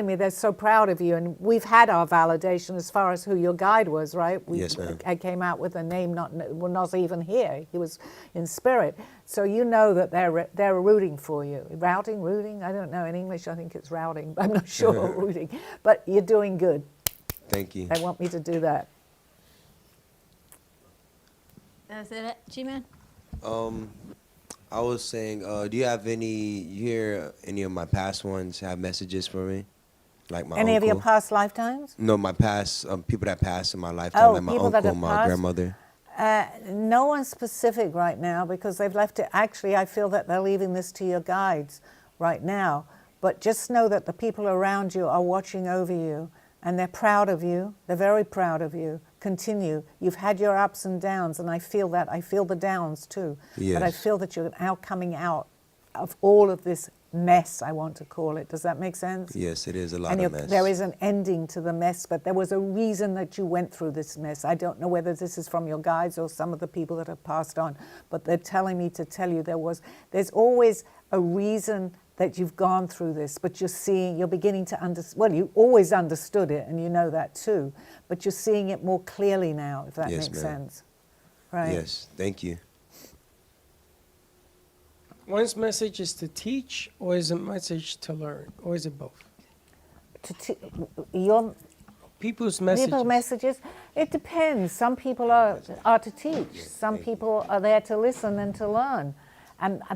me they're so proud of you. And we've had our validation as far as who your guide was, right? Yes, ma'am. I came out with a name not even here. He was in spirit. So you know that they're rooting for you. Rooting? I don't know. In English, I think it's routing. I'm not sure rooting. But you're doing good. Thank you. They want me to do that. Is that it, G-Man? I was saying, do you have you hear any of my past ones have messages for me? Like my Any uncle? of your past lifetimes? No, my past, people that passed in my lifetime, Oh, like my people that uncle, have my passed? grandmother. No one specific right now because they've left it. Actually, I feel that they're leaving this to your guides right now. But just know that the people around you are watching over you and they're proud of you. They're very proud of you. Continue. You've had your ups and downs, and I feel that. I feel the downs too. Yes. But I feel that you're now coming out of all of this mess, I want to call it. Does that make sense? Yes, it is a lot And of mess. there is an ending to the mess, but there was a reason that you went through this mess. I don't know whether this is from your guides or some of the people that have passed on, but they're telling me to tell you there's always a reason that you've gone through this, but you're beginning to understand. Well, you always understood it, and you know that too, but you're seeing it more clearly now, if that Yes, makes ma'am. sense. Right? Yes, thank you. One's message is to teach, or is a message to learn, or is it both? Your People's messages. People messages, it depends. Some people are to teach. Some people are there to listen and to learn.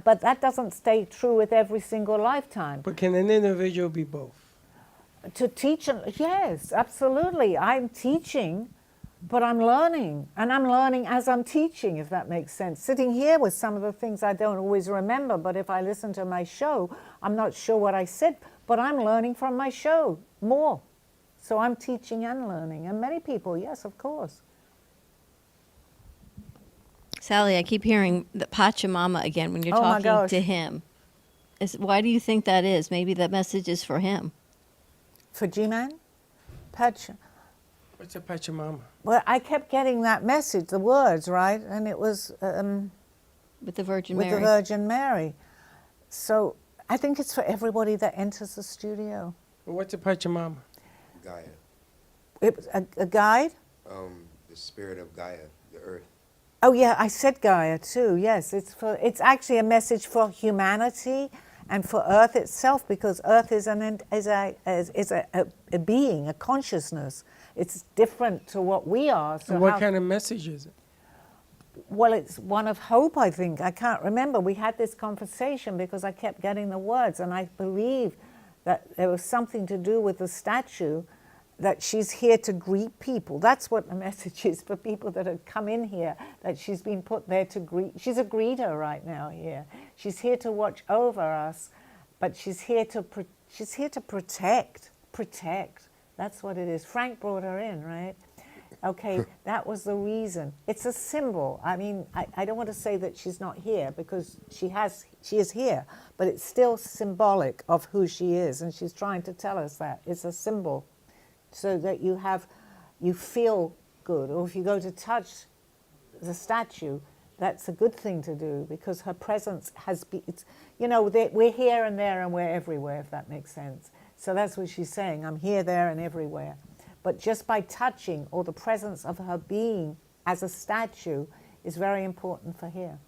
But that doesn't stay true with every single lifetime. But can an individual be both? To teach, yes, absolutely. I'm teaching, but I'm learning. And I'm learning as I'm teaching, if that makes sense. Sitting here with some of the things I don't always remember, but if I listen to my show, I'm not sure what I said, but I'm learning from my show more. So I'm teaching and learning. And many people, yes, of course. Sally, I keep hearing the Pachamama again when you're Oh, my talking gosh. to him. Why do you think that is? Maybe that message is for him. For G-Man? What's a Pachamama? Well, I kept getting that message, the words, right? And it was With the Virgin with Mary. the Virgin Mary. So I think it's for everybody that enters the studio. Well, what's a Pachamama? Gaia, It was a guide? the spirit of Gaia, the earth. Oh yeah, I said Gaia too. Yes, it's actually a message for humanity and for Earth itself, because Earth is a being, a consciousness. It's different to what we are. So And what kind of message is it? Well, it's one of hope, I think. I can't remember. We had this conversation because I kept getting the words, and I believe that there was something to do with the statue, that she's here to greet people. That's what the message is for people that have come in here, that she's been put there to greet. She's a greeter right now here. She's here to watch over us, but she's here to protect. That's what it is. Frank brought her in, right? Okay, that was the reason. It's a symbol. I mean, I don't want to say that she's not here, because she is here, but it's still symbolic of who she is, and she's trying to tell us that. It's a symbol, so that you feel good. Or if you go to touch the statue, that's a good thing to do, because her presence has been, we're here and there and we're everywhere, if that makes sense. So that's what she's saying. I'm here, there, and everywhere. But just by touching, or the presence of her being as a statue, is very important for here.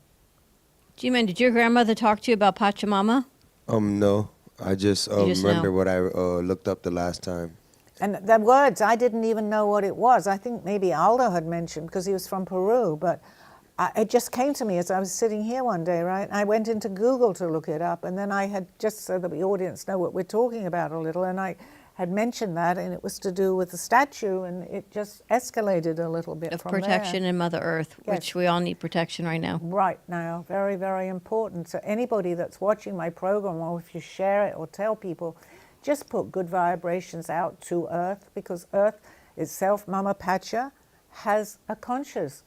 G-Man, did your grandmother talk to you about Pachamama? No, I just, You just remember know. what I looked up the last time. And the words, I didn't even know what it was. I think maybe Aldo had mentioned, because he was from Peru, but it just came to me as I was sitting here one day, right? I went into Google to look it up, and then I had, just so that the audience know what we're talking about a little, and I had mentioned that, and it was to do with the statue, and it just escalated a little bit Of from protection there. in Mother Earth, Yes. which we all need protection right now. Right now, very, very important. So anybody that's watching my program, or if you share it or tell people, just put good vibrations out to Earth, because Earth itself, Mama Pacha, has a consciousness,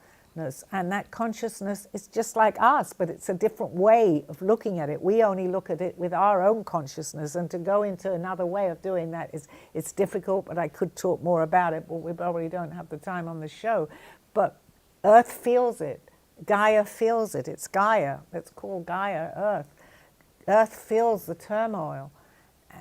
and that consciousness is just like us, but it's a different way of looking at it. We only look at it with our own consciousness, and to go into another way of doing that it's difficult, but I could talk more about it, but we probably don't have the time on the show. But Earth feels it. Gaia feels it. It's Gaia. Let's call Gaia Earth. Earth feels the turmoil.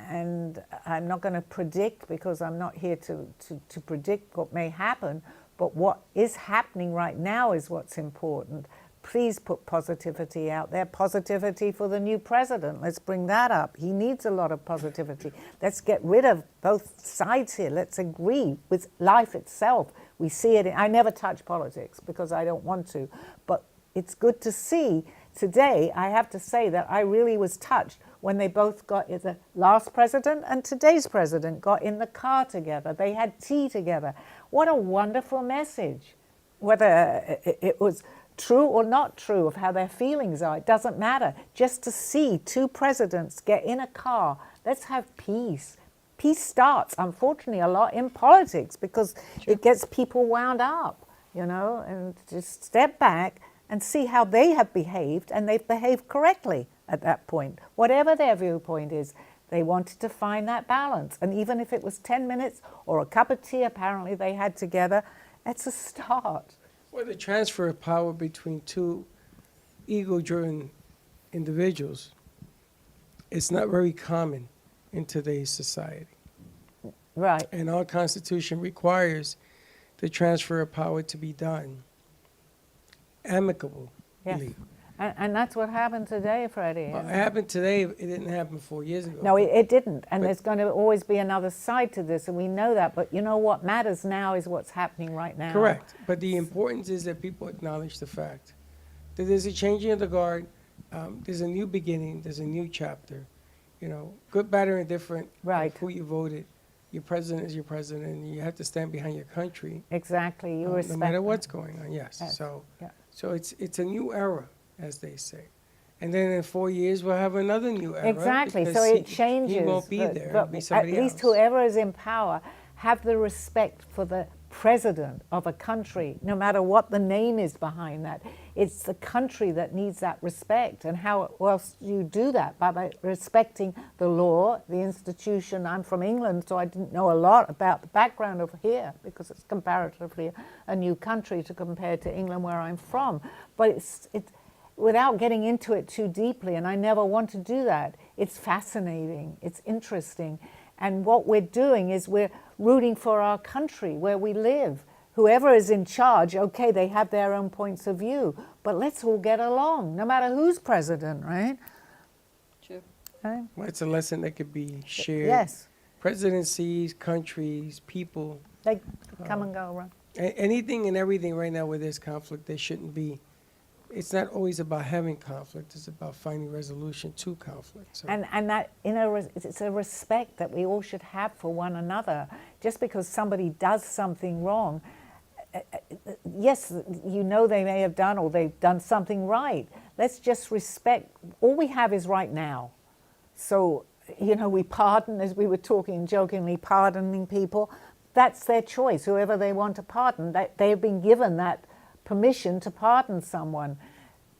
And I'm not going to predict, because I'm not here to predict what may happen, but what is happening right now is what's important. Please put positivity out there. Positivity for the new president. Let's bring that up. He needs a lot of positivity. Let's get rid of both sides here. Let's agree with life itself. We see it. I never touch politics because I don't want to. But it's good to see. Today, I have to say that I really was touched when they both got, the last president and today's president got in the car together. They had tea together. What a wonderful message. Whether it was true or not true of how their feelings are, it doesn't matter. Just to see two presidents get in a car, let's have peace. Peace starts, unfortunately, a lot in politics because it gets people wound up, you know, and just step back and see how they have behaved, and they've behaved correctly at that point. Whatever their viewpoint is, they wanted to find that balance. And even if it was 10 minutes or a cup of tea apparently they had together, it's a start. Well, the transfer of power between two ego-driven individuals is not very common in today's society. Right. And our Constitution requires the transfer of power to be done amicably. Yes. And that's what happened today, Freddie. Well, it happened today. It didn't happen 4 years ago. No, it didn't. And there's going to always be another side to this, and we know that. But you know what matters now is what's happening right now. Correct. But the importance is that people acknowledge the fact that there's a changing of the guard. There's a new beginning. There's a new chapter. You know, good, bad, or indifferent. Right. Who you voted. Your president is your president, and you have to stand behind your country. Exactly. You respect no matter that. what's going on. Yes. Yes. So it's a new era, as they say. And then in 4 years, we'll have another new era. Exactly, because so it changes. He won't be there. It'll But be at somebody least else. whoever is in power have the respect for the president of a country, no matter what the name is behind that. It's the country that needs that respect. And how else do you do that? By respecting the law, the institution. I'm from England, so I didn't know a lot about the background of here because it's comparatively a new country to compare to England where I'm from. But it's without getting into it too deeply, and I never want to do that, it's fascinating, it's interesting. And what we're doing is we're rooting for our country where we live. Whoever is in charge, okay, they have their own points of view, but let's all get along, no matter who's president, right? True. Right? Well, it's a lesson that could be shared. Yes, Presidencies, countries, people. they come and go, right? Anything and everything right now where there's conflict, there shouldn't be. It's not always about having conflict. It's about finding resolution to conflict. So. And that it's a respect that we all should have for one another. Just because somebody does something wrong, yes, you know they may have done or they've done something right. Let's just respect. All we have is right now. So, you know, we pardon, as we were talking jokingly, pardoning people. That's their choice. Whoever they want to pardon, they've been given that permission to pardon someone.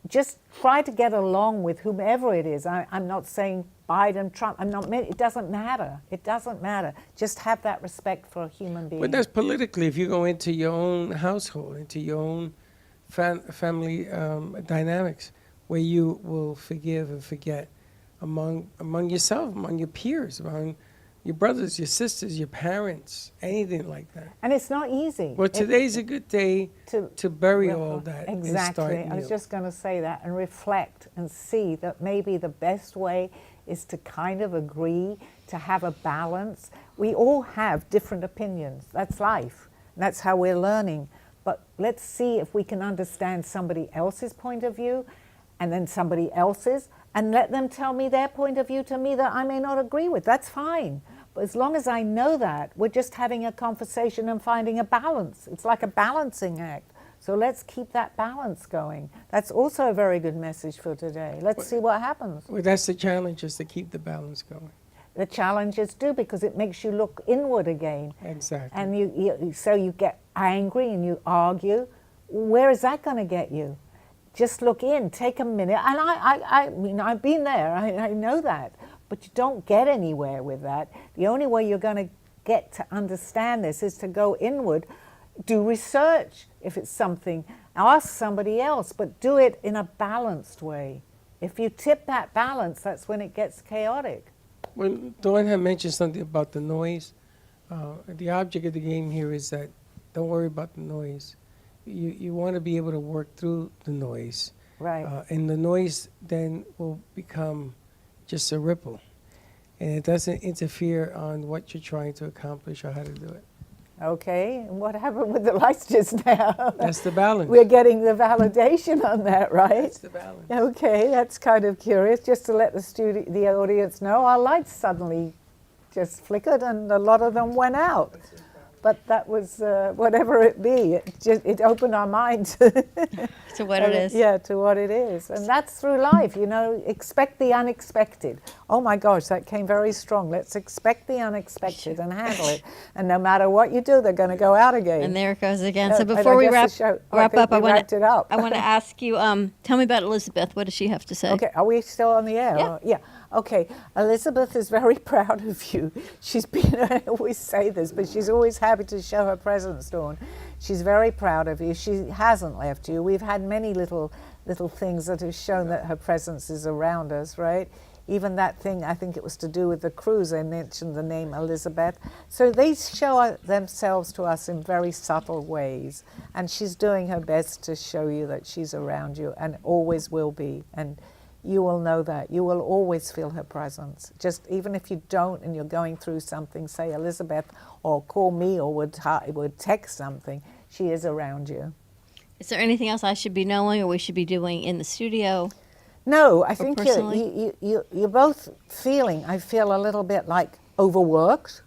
Just try to get along with whomever it is. I'm not saying Biden, Trump. It doesn't matter. It doesn't matter. Just have that respect for a human being. But that's politically. If you go into your own household, into your own family dynamics, where you will forgive and forget among yourself, among your peers, among your brothers, your sisters, your parents, anything like that. And it's not easy. Well, today's a good day to bury all that. Exactly. And I was start just going to say that, and reflect and see that maybe the best way is to kind of agree, to have a balance. We all have different opinions. That's life. That's how we're learning. But let's see if we can understand somebody else's point of view and then somebody else's, and let them tell me their point of view to me that I may not agree with. That's fine. But as long as I know that, we're just having a conversation and finding a balance. It's like a balancing act. So let's keep that balance going. That's also a very good message for today. Let's see what happens. Well, that's the challenge, is to keep the balance going. The challenges do, because it makes you look inward again. Exactly. And so you get angry and you argue. Where is that going to get you? Just look in, take a minute. And I mean, I've been there, I know that. But you don't get anywhere with that. The only way you're going to get to understand this is to go inward, do research if it's something. ask somebody else, but do it in a balanced way. If you tip that balance, that's when it gets chaotic. When Dawn had mentioned something about the noise, the object of the game here is that don't worry about the noise. You want to be able to work through the noise. Right. And the noise then will become just a ripple. And it doesn't interfere on what you're trying to accomplish or how to do it. Okay, and what happened with the lights just now? That's the balance. We're getting the validation on that, right? That's the balance. Okay, that's kind of curious. Just to let the audience know, our lights suddenly just flickered and a lot of them went out. But that was whatever it be. It opened our mind to what it is. Yeah, to what it is. And that's through life, you know, expect the unexpected. Oh my gosh, that came very strong. Let's expect the unexpected and handle it. And no matter what you do, they're going to go out again. And there it goes again. So And before we wrap up, up, I want it up. to ask you, tell me about Elizabeth. What does she have to say? Okay, are we still on the air? Yeah. Yeah. Okay, Elizabeth is very proud of you. She's been, I always say this, but she's always happy to show her presence, Dawn. She's very proud of you. She hasn't left you. We've had many little things that have shown that her presence is around us, right? Even that thing, I think it was to do with the cruise, I mentioned the name Elizabeth. So they show themselves to us in very subtle ways. And she's doing her best to show you that she's around you and always will be. And you will know that. You will always feel her presence. Just even if you don't and you're going through something, say Elizabeth, or call me, or would text something, she is around you. Is there anything else I should be knowing or we should be doing in the studio? No, I think personally? you're both feeling, I feel a little bit like overworked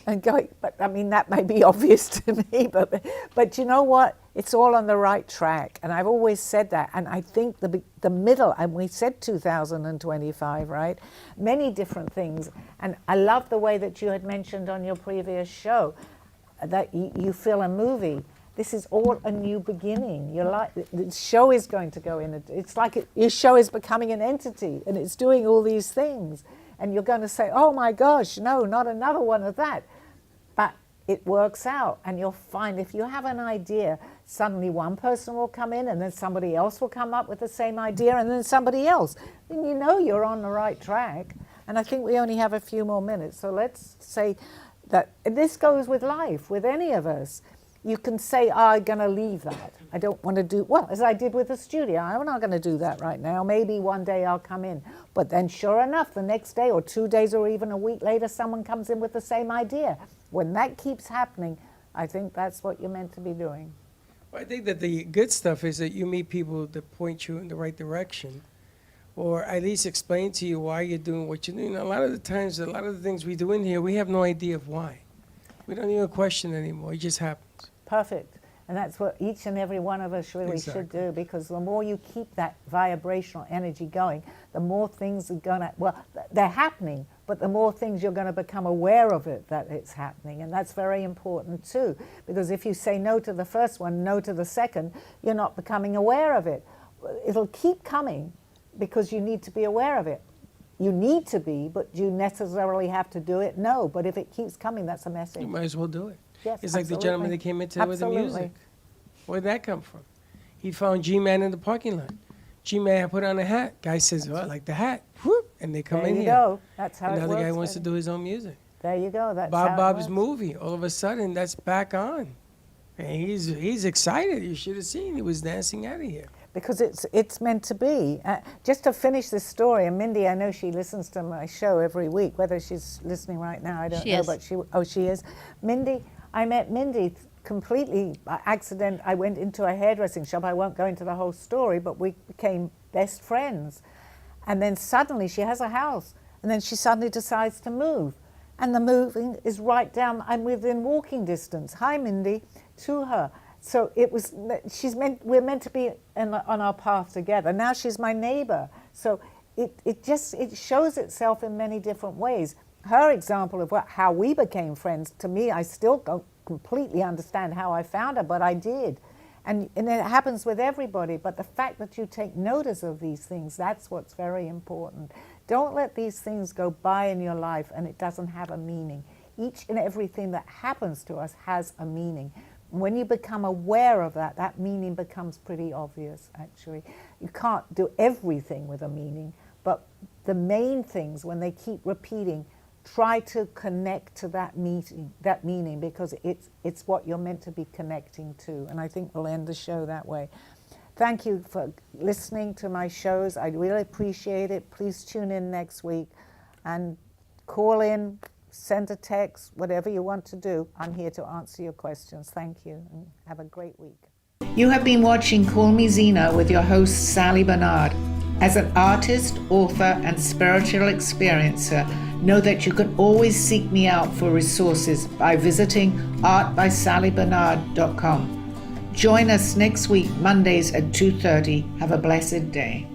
and going, but I mean, that may be obvious to me, but you know what? It's all on the right track. And I've always said that. And I think the middle, and we said 2025, right? Many different things. And I love the way that you had mentioned on your previous show that you feel a movie. This is all a new beginning. You're like, the show is going to go in. It's like your show is becoming an entity and it's doing all these things. And you're going to say, oh my gosh, no, not another one of that. But it works out, and you'll find if you have an idea, suddenly one person will come in and then somebody else will come up with the same idea and then somebody else. Then you know you're on the right track. And I think we only have a few more minutes. So let's say that this goes with life, with any of us. You can say, I'm going to leave that. I don't want to do, well, as I did with the studio, I'm not going to do that right now. Maybe one day I'll come in. But then sure enough, the next day or 2 days or even a week later, someone comes in with the same idea. When that keeps happening, I think that's what you're meant to be doing. Well, I think that the good stuff is that you meet people that point you in the right direction, or at least explain to you why you're doing what you're doing. A lot of the times, a lot of the things we do in here, we have no idea of why. We don't even question anymore. It just happens. Perfect. And that's what each and every one of us really should do, because the more you keep that vibrational energy going, the more things are going to, well, they're happening, but the more things you're going to become aware of it, that it's happening. And that's very important too, because if you say no to the first one, no to the second, you're not becoming aware of it. It'll keep coming because you need to be aware of it. You need to be, but do you necessarily have to do it? No, but if it keeps coming, that's a message. You might as well do it. Yes, it's like the gentleman that came into with the music. Where'd that come from? He found G-Man in the parking lot. G-Man had put on a hat. Guy says, well, I like the hat. Whoop, and they come in here. There you go. That's how it works. Another guy wants to do his own music. There you go. That's how Bob's it works. movie. All of a sudden, that's back on. And he's excited. You should have seen. He was dancing out of here. Because it's meant to be. Just to finish this story, and Mindy, I know she listens to my show every week. Whether she's listening right now, I don't know. But she is. Mindy, I met Mindy completely by accident. I went into a hairdressing shop. I won't go into the whole story, but we became best friends. And then suddenly she has a house, and then she suddenly decides to move. And the moving is right down, I'm within walking distance. Hi, Mindy, to her. So it was, we're meant to be on our path together. Now she's my neighbor. So it shows itself in many different ways. Her example of how we became friends, to me, I still don't completely understand how I found her, but I did. And it happens with everybody, but the fact that you take notice of these things, that's what's very important. Don't let these things go by in your life and it doesn't have a meaning. Each and everything that happens to us has a meaning. When you become aware of that, that meaning becomes pretty obvious, actually. You can't do everything with a meaning, but the main things, when they keep repeating, try to connect to that meaning, because it's what you're meant to be connecting to. And I think we'll end the show that way. Thank you for listening to my shows. I really appreciate it. Please tune in next week and call in, send a text, whatever you want to do. I'm here to answer your questions. Thank you, and have a great week. You have been watching Call Me Zena with your host, Sally Barnard. As an artist, author, and spiritual experiencer, know that you can always seek me out for resources by visiting artbysallybarnard.com. Join us next week, Mondays at 2:30. Have a blessed day.